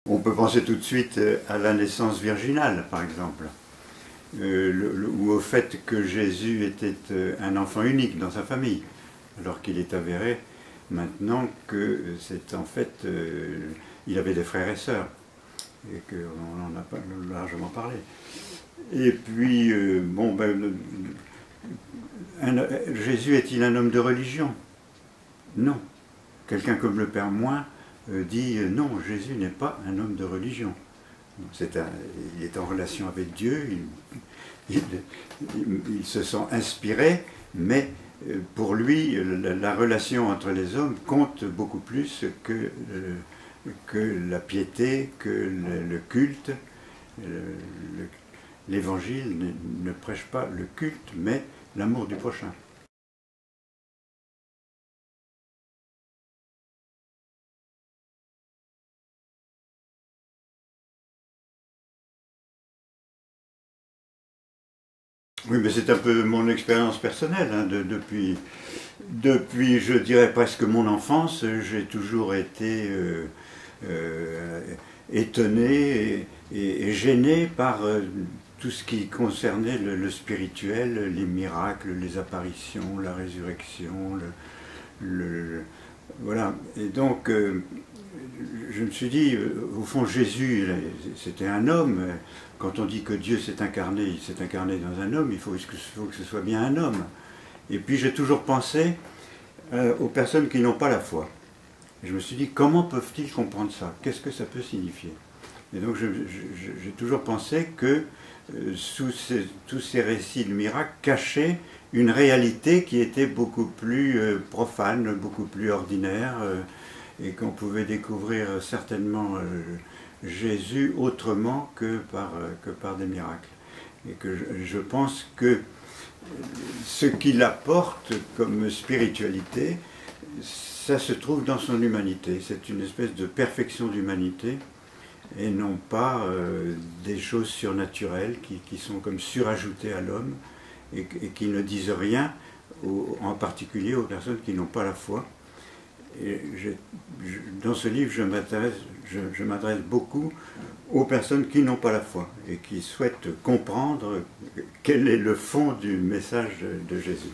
On peut penser tout de suite à la naissance virginale, par exemple, ou au fait que Jésus était un enfant unique dans sa famille, alors qu'il est avéré maintenant que c'est en fait, il avait des frères et sœurs, et qu'on en a pas largement parlé. Et puis, Jésus est-il un homme de religion? Non. Quelqu'un comme le Père Moin dit non, Jésus n'est pas un homme de religion. Il est en relation avec Dieu, il se sent inspiré, mais pour lui, la relation entre les hommes compte beaucoup plus que la piété, que le culte. L'Évangile ne prêche pas le culte, mais l'amour du prochain. Oui, mais c'est un peu mon expérience personnelle. Hein, depuis, je dirais, presque mon enfance, j'ai toujours été étonné et gêné par tout ce qui concernait le spirituel, les miracles, les apparitions, la résurrection, voilà. Et donc, je me suis dit, au fond, Jésus, c'était un homme. Quand on dit que Dieu s'est incarné, il s'est incarné dans un homme, il faut que ce soit bien un homme. Et puis j'ai toujours pensé aux personnes qui n'ont pas la foi. Et je me suis dit, comment peuvent-ils comprendre ça? Qu'est-ce que ça peut signifier? Et donc j'ai toujours pensé que sous tous ces récits de miracles cachaient une réalité qui était beaucoup plus profane, beaucoup plus ordinaire, et qu'on pouvait découvrir certainement Jésus autrement que par des miracles. Et que je pense que ce qu'il apporte comme spiritualité, ça se trouve dans son humanité. C'est une espèce de perfection d'humanité et non pas des choses surnaturelles qui sont comme surajoutées à l'homme et qui ne disent rien, en particulier aux personnes qui n'ont pas la foi. Et dans ce livre, je m'adresse beaucoup aux personnes qui n'ont pas la foi et qui souhaitent comprendre quel est le fond du message de Jésus.